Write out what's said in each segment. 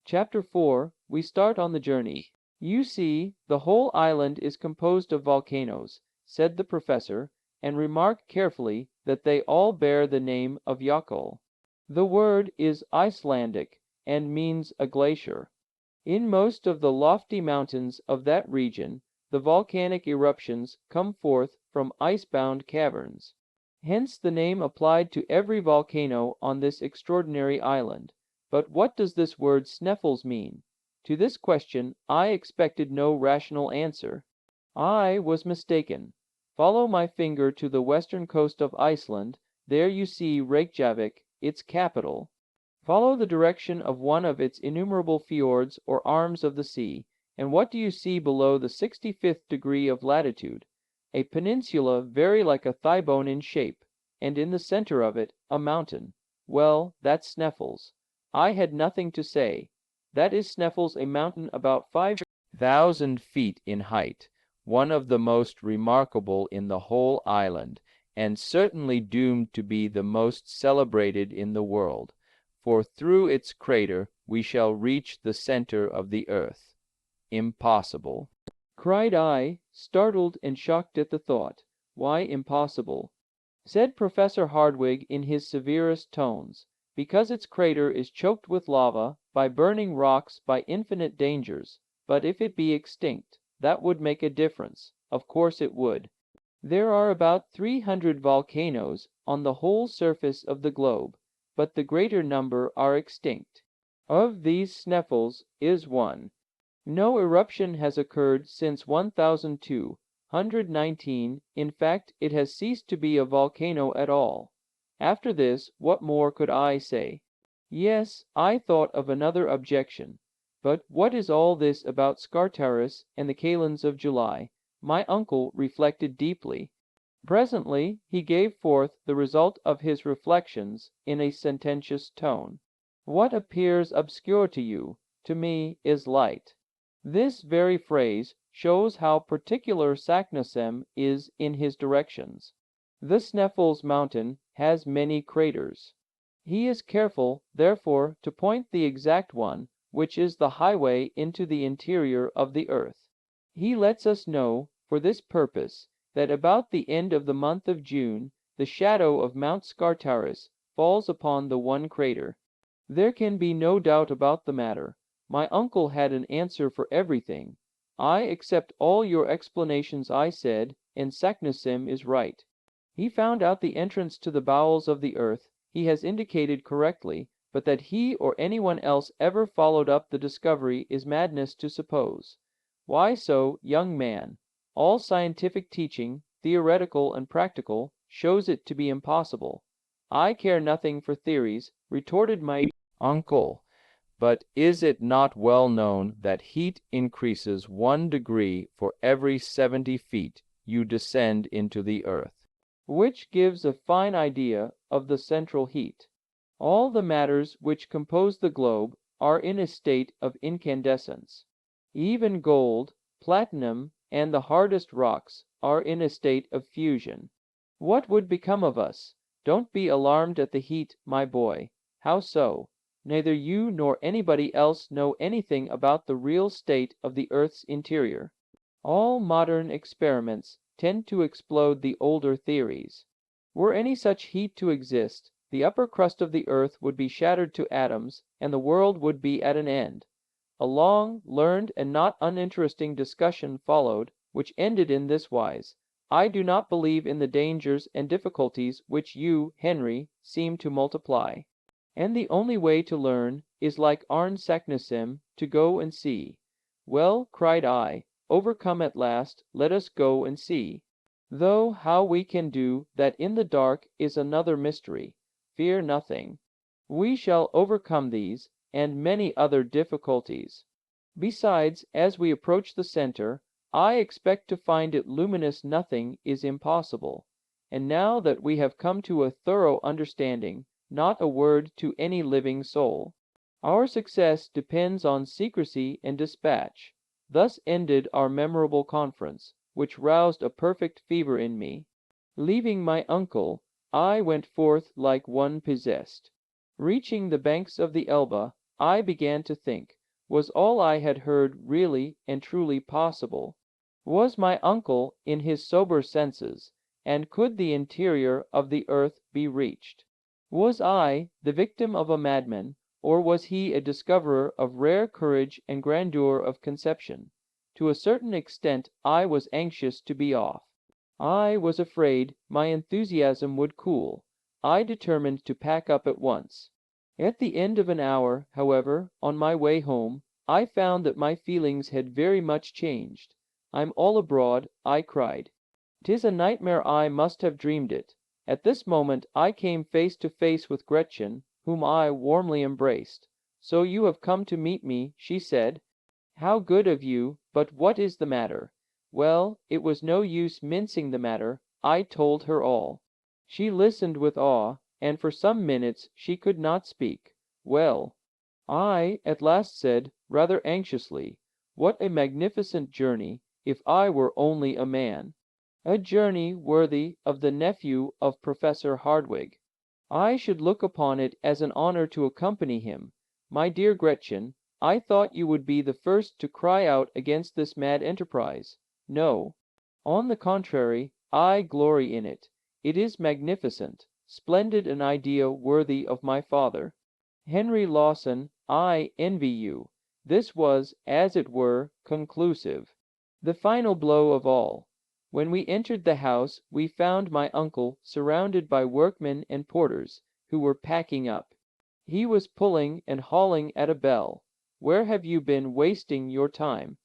Chapter 4. We start on the journey. You see, the whole island is composed of volcanoes, said the professor, and remarked carefully that they all bear the name of Jökull. The word is Icelandic, and means a glacier. In most of the lofty mountains of that region, the volcanic eruptions come forth from ice-bound caverns. Hence the name applied to every volcano on this extraordinary island. But what does this word Sneffels mean? To this question I expected no rational answer. I was mistaken. Follow my finger to the western coast of Iceland. There you see Reykjavik, its capital. Follow the direction of one of its innumerable fjords or arms of the sea, and what do you see below the 65th degree of latitude? A peninsula very like a thigh bone in shape, and in the center of it a mountain. Well, that's Sneffels. I had nothing to say. That is Sneffels, a mountain about 5,000 feet in height, one of the most remarkable in the whole island, and certainly doomed to be the most celebrated in the world, for through its crater we shall reach the center of the earth. Impossible, cried I, startled and shocked at the thought. Why impossible? Said Professor Hardwigg in his severest tones. Because its crater is choked with lava, by burning rocks, by infinite dangers. But if it be extinct, that would make a difference. Of course it would. There are about 300 volcanoes on the whole surface of the globe, but the greater number are extinct. Of these Sneffels is one. No eruption has occurred since 1219. In fact, it has ceased to be a volcano at all. After this, what more could I say? Yes, I thought of another objection. But what is all this about Scartaris and the kalends of July? My uncle reflected deeply. Presently he gave forth the result of his reflections in a sententious tone. What appears obscure to you, to me is light. This very phrase shows how particular Saknussemm is in his directions. The Sneffels mountain has many craters. He is careful, therefore, to point the exact one, which is the highway into the interior of the earth. He lets us know, for this purpose, that about the end of the month of June, the shadow of Mount Scartaris falls upon the one crater. There can be no doubt about the matter. My uncle had an answer for everything. I accept all your explanations, I said, and Saknussemm is right. He found out the entrance to the bowels of the earth. He has indicated correctly, but that he or anyone else ever followed up the discovery is madness to suppose. Why so, young man? All scientific teaching, theoretical and practical, shows it to be impossible. I care nothing for theories, retorted my uncle. But is it not well known that heat increases 1 degree for every 70 feet you descend into the earth? Which gives a fine idea of the central heat. All the matters which compose the globe are in a state of incandescence. Even gold, platinum, and the hardest rocks are in a state of fusion. What would become of us? Don't be alarmed at the heat, my boy. How so? Neither you nor anybody else know anything about the real state of the earth's interior. All modern experiments tend to explode the older theories. Were any such heat to exist, the upper crust of the earth would be shattered to atoms, and the world would be at an end. A long, learned, and not uninteresting discussion followed, which ended in this wise. I do not believe in the dangers and difficulties which you, Henry, seem to multiply. And the only way to learn is, like Arne Saknussemm, to go and see. Well, cried I, overcome at last, let us go and see. Though how we can do that in the dark is another mystery. Fear nothing. We shall overcome these, and many other difficulties. Besides, as we approach the center, I expect to find it luminous. Nothing is impossible. And now that we have come to a thorough understanding, not a word to any living soul. Our success depends on secrecy and dispatch. Thus ended our memorable conference, which roused a perfect fever in me. Leaving my uncle, I went forth like one possessed. Reaching the banks of the Elbe, I began to think, was all I had heard really and truly possible? Was my uncle in his sober senses, and could the interior of the earth be reached? Was I the victim of a madman, or was he a discoverer of rare courage and grandeur of conception? To a certain extent I was anxious to be off. I was afraid my enthusiasm would cool. I determined to pack up at once. At the end of an hour, however, on my way home, I found that my feelings had very much changed. "I'm all abroad," I cried. "'Tis a nightmare, I must have dreamed it." At this moment I came face to face with Gretchen, whom I warmly embraced. "So you have come to meet me," she said. "How good of you, but what is the matter?" Well, it was no use mincing the matter. I told her all. She listened with awe, and for some minutes she could not speak. "Well," I at last said, rather anxiously, "what a magnificent journey, if I were only a man! A journey worthy of the nephew of Professor Hardwigg. I should look upon it as an honor to accompany him. My dear Gretchen, I thought you would be the first to cry out against this mad enterprise. No. On the contrary, I glory in it. It is magnificent, splendid, an idea worthy of my father. Henry Lawson, I envy you." This was, as it were, conclusive. The final blow of all. When we entered the house, we found my uncle surrounded by workmen and porters, who were packing up. He was pulling and hauling at a bell. "Where have you been wasting your time?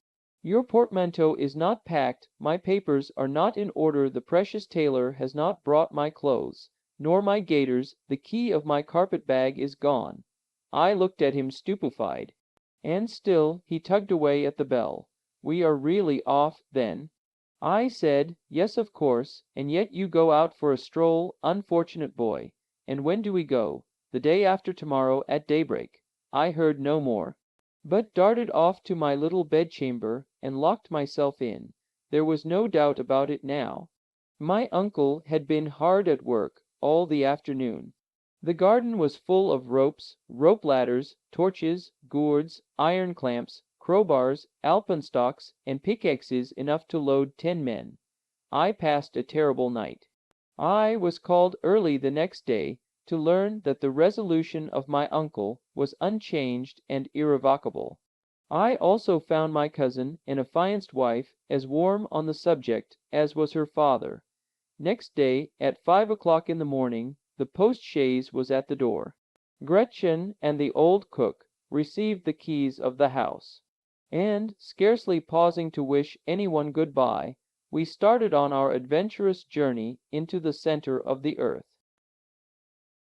Your portmanteau is not packed, my papers are not in order, the precious tailor has not brought my clothes, nor my gaiters, the key of my carpet-bag is gone." I looked at him stupefied, and still he tugged away at the bell. "We are really off, then?" I said, "Yes, of course, and yet you go out for a stroll, unfortunate boy. And when do we go?" "The day after tomorrow at daybreak." I heard no more, but darted off to my little bedchamber and locked myself in. There was no doubt about it now. My uncle had been hard at work all the afternoon. The garden was full of ropes, rope ladders, torches, gourds, iron clamps, crowbars, alpenstocks, and pickaxes enough to load 10 men. I passed a terrible night. I was called early the next day to learn that the resolution of my uncle was unchanged and irrevocable. I also found my cousin, an affianced wife, as warm on the subject as was her father. Next day, at 5 o'clock in the morning, the post-chaise was at the door. Gretchen and the old cook received the keys of the house, and, scarcely pausing to wish anyone good-bye, we started on our adventurous journey into the center of the earth.